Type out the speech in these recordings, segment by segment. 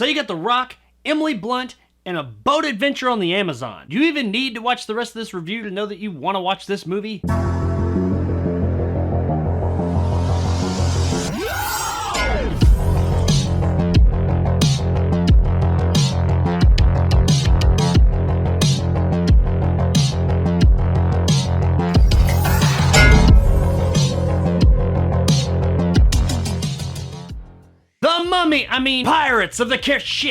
So you got The Rock, Emily Blunt, and a boat adventure on the Amazon. Do you even need to watch the rest of this review to know that you want to watch this movie? Pirates of the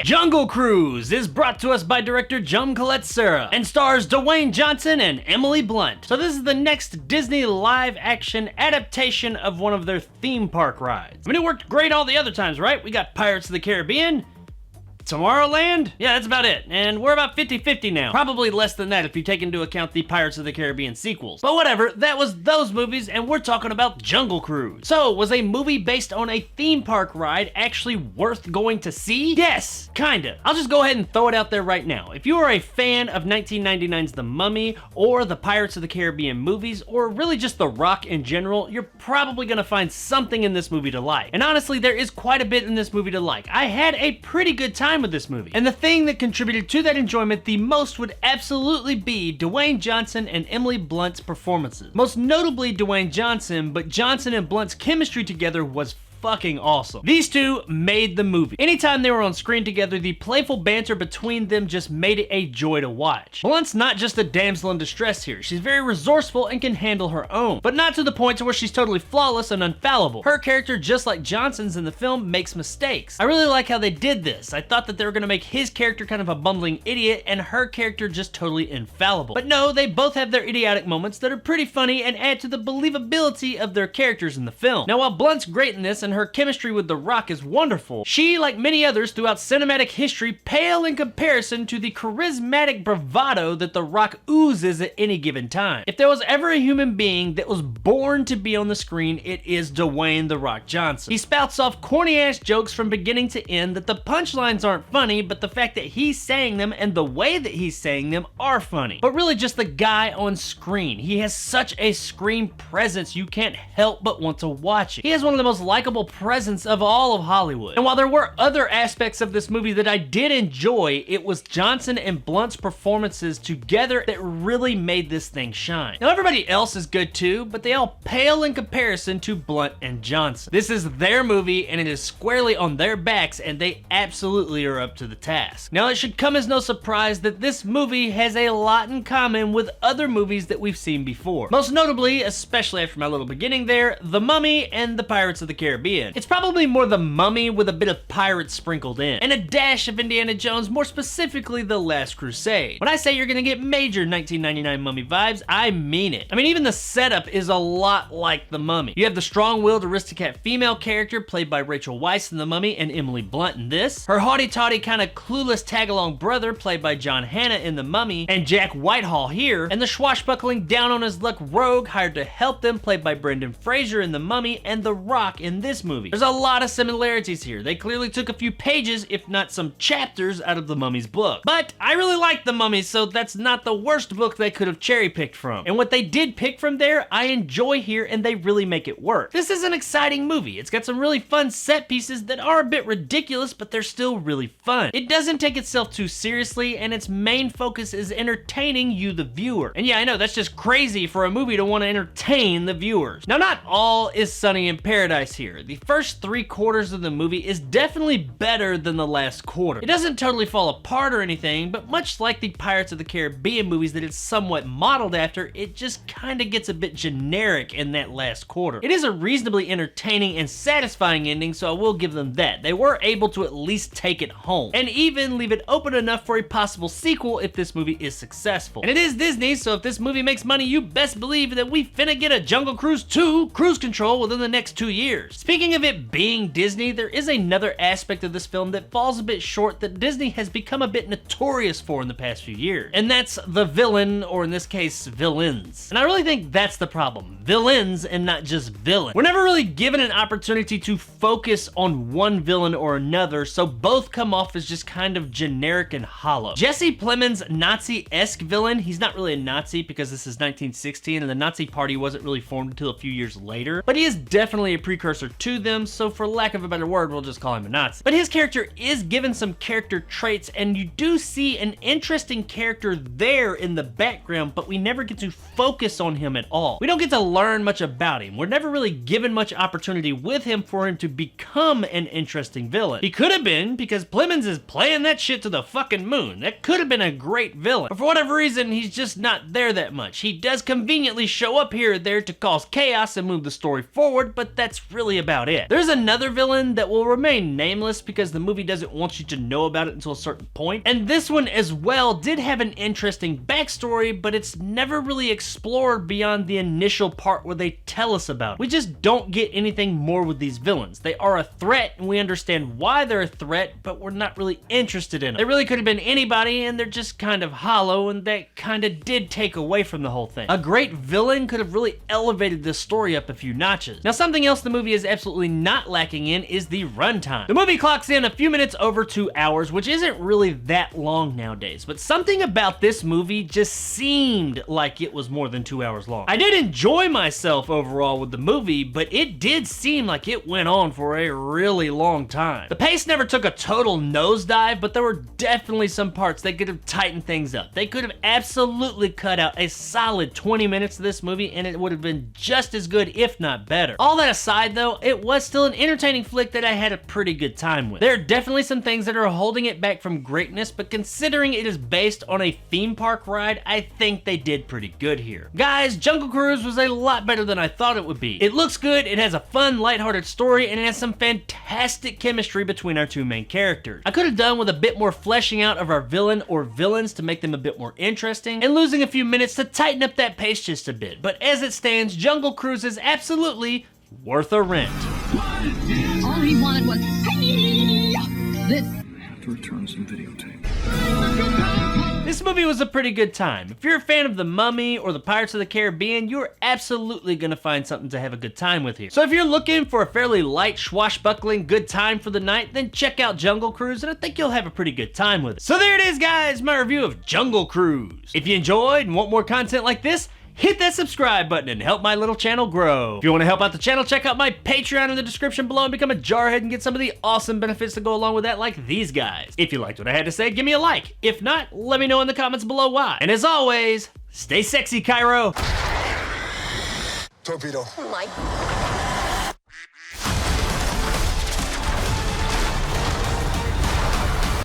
Jungle Cruise is brought to us by director Joan Colette-Serra and stars Dwayne Johnson and Emily Blunt. So this is the next Disney live-action adaptation of one of their theme park rides. I mean, it worked great all the other times, right? We got Pirates of the Caribbean, Tomorrowland? Yeah, that's about it. And we're about 50-50 now. Probably less than that if you take into account the Pirates of the Caribbean sequels. But whatever, that was those movies, and we're talking about Jungle Cruise. So, was a movie based on a theme park ride actually worth going to see? Yes, kinda. I'll just go ahead and throw it out there right now. If you are a fan of 1999's The Mummy, or the Pirates of the Caribbean movies, or really just The Rock in general, you're probably gonna find something in this movie to like. And honestly, there is quite a bit in this movie to like. I had a pretty good time with this movie. And the thing that contributed to that enjoyment the most would absolutely be Dwayne Johnson and Emily Blunt's performances. Most notably Dwayne Johnson, but Johnson and Blunt's chemistry together was fucking awesome. These two made the movie. Anytime they were on screen together, the playful banter between them just made it a joy to watch. Blunt's not just a damsel in distress here. She's very resourceful and can handle her own, but not to the point to where she's totally flawless and infallible. Her character, just like Johnson's in the film, makes mistakes. I really like how they did this. I thought that they were gonna make his character kind of a bumbling idiot and her character just totally infallible. But no, they both have their idiotic moments that are pretty funny and add to the believability of their characters in the film. Now, while Blunt's great in this and her chemistry with The Rock is wonderful, she, like many others throughout cinematic history, pale in comparison to the charismatic bravado that The Rock oozes at any given time. If there was ever a human being that was born to be on the screen, it is Dwayne The Rock Johnson. He spouts off corny-ass jokes from beginning to end that the punchlines aren't funny, but the fact that he's saying them and the way that he's saying them are funny. But really just the guy on screen. He has such a screen presence, you can't help but want to watch it. He has one of the most likable presence of all of Hollywood. And while there were other aspects of this movie that I did enjoy, it was Johnson and Blunt's performances together that really made this thing shine. Now everybody else is good too, but they all pale in comparison to Blunt and Johnson. This is their movie and it is squarely on their backs and they absolutely are up to the task. Now it should come as no surprise that this movie has a lot in common with other movies that we've seen before. Most notably, especially after my little beginning there, The Mummy and the Pirates of the Caribbean. It's probably more The Mummy with a bit of pirates sprinkled in, and a dash of Indiana Jones, more specifically The Last Crusade. When I say you're gonna get major 1999 Mummy vibes, I mean it. I mean, even the setup is a lot like The Mummy. You have the strong-willed aristocrat female character played by Rachel Weisz in The Mummy and Emily Blunt in this, her haughty-taughty kind of clueless tag-along brother played by John Hannah in The Mummy and Jack Whitehall here, and the swashbuckling down-on-his-luck rogue hired to help them played by Brendan Fraser in The Mummy and The Rock in this movie. There's a lot of similarities here. They clearly took a few pages, if not some chapters, out of The Mummy's book. But I really like The Mummy, so that's not the worst book they could have cherry-picked from. And what they did pick from there, I enjoy here, and they really make it work. This is an exciting movie. It's got some really fun set pieces that are a bit ridiculous, but they're still really fun. It doesn't take itself too seriously, and its main focus is entertaining you, the viewer. And yeah, I know, that's just crazy for a movie to want to entertain the viewers. Now, not all is sunny in paradise here. The first 3/4 of the movie is definitely better than the last quarter. It doesn't totally fall apart or anything, but much like the Pirates of the Caribbean movies that it's somewhat modeled after, it just kind of gets a bit generic in that last quarter. It is a reasonably entertaining and satisfying ending, so I will give them that. They were able to at least take it home, and even leave it open enough for a possible sequel if this movie is successful. And it is Disney, so if this movie makes money, you best believe that we finna get a Jungle Cruise 2 Cruise Control within the next 2 years. Speaking of it being Disney, there is another aspect of this film that falls a bit short that Disney has become a bit notorious for in the past few years. And that's the villain, or in this case, villains. And I really think that's the problem. Villains and not just villain. We're never really given an opportunity to focus on one villain or another, so both come off as just kind of generic and hollow. Jesse Plemons' Nazi-esque villain, he's not really a Nazi because this is 1916 and the Nazi party wasn't really formed until a few years later, but he is definitely a precursor to to them, so for lack of a better word, we'll just call him a Nazi. But his character is given some character traits, and you do see an interesting character there in the background, but we never get to focus on him at all. We don't get to learn much about him. We're never really given much opportunity with him for him to become an interesting villain. He could have been, because Plemons is playing that shit to the fucking moon. That could have been a great villain. But for whatever reason, he's just not there that much. He does conveniently show up here or there to cause chaos and move the story forward, but that's really about it. There's another villain that will remain nameless because the movie doesn't want you to know about it until a certain point. And this one as well did have an interesting backstory, but it's never really explored beyond the initial part where they tell us about it. We just don't get anything more with these villains. They are a threat, and we understand why they're a threat, but we're not really interested in them. They really could have been anybody, and they're just kind of hollow, and that kind of did take away from the whole thing. A great villain could have really elevated this story up a few notches. Now, something else the movie is absolutely not lacking in is the runtime. The movie clocks in a few minutes over 2 hours, which isn't really that long nowadays, but something about this movie just seemed like it was more than 2 hours long. I did enjoy myself overall with the movie, but it did seem like it went on for a really long time. The pace never took a total nosedive, but there were definitely some parts they could have tightened things up. They could have absolutely cut out a solid 20 minutes of this movie, and it would have been just as good, if not better. All that aside though, it was still an entertaining flick that I had a pretty good time with. There are definitely some things that are holding it back from greatness, but considering it is based on a theme park ride, I think they did pretty good here. Guys, Jungle Cruise was a lot better than I thought it would be. It looks good, it has a fun, lighthearted story, and it has some fantastic chemistry between our two main characters. I could have done with a bit more fleshing out of our villain or villains to make them a bit more interesting, and losing a few minutes to tighten up that pace just a bit. But as it stands, Jungle Cruise is absolutely worth a rent. All he wanted was this. I have to return some videotape. This movie was a pretty good time. If you're a fan of The Mummy or the Pirates of the Caribbean, you're absolutely gonna find something to have a good time with here. So if you're looking for a fairly light, swashbuckling good time for the night, then check out Jungle Cruise, and I think you'll have a pretty good time with it. So there it is, guys, my review of Jungle Cruise. If you enjoyed and want more content like this, hit that subscribe button and help my little channel grow. If you want to help out the channel, check out my Patreon in the description below and become a jarhead and get some of the awesome benefits that go along with that, like these guys. If you liked what I had to say, give me a like. If not, let me know in the comments below why. And as always, stay sexy, Cairo. Torpedo. Oh my.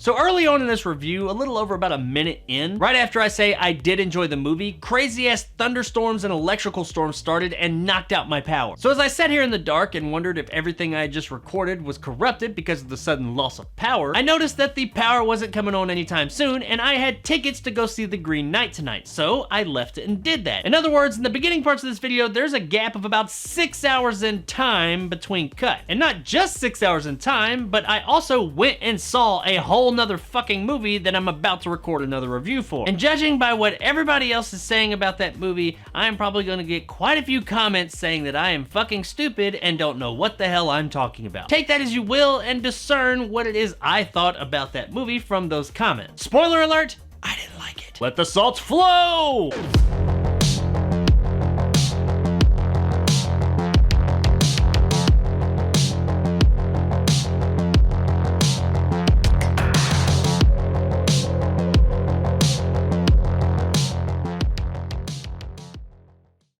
So early on in this review, a little over about a minute in, right after I say I did enjoy the movie, crazy ass thunderstorms and electrical storms started and knocked out my power. So as I sat here in the dark and wondered if everything I had just recorded was corrupted because of the sudden loss of power, I noticed that the power wasn't coming on anytime soon, and I had tickets to go see The Green Knight tonight, so I left it and did that. In other words, in the beginning parts of this video, there's a gap of about 6 hours in time between cut. And not just 6 hours in time, but I also went and saw a whole another fucking movie that I'm about to record another review for. And judging by what everybody else is saying about that movie, I am probably gonna get quite a few comments saying that I am fucking stupid and don't know what the hell I'm talking about. Take that as you will and discern what it is I thought about that movie from those comments. Spoiler alert, I didn't like it. Let the salt flow!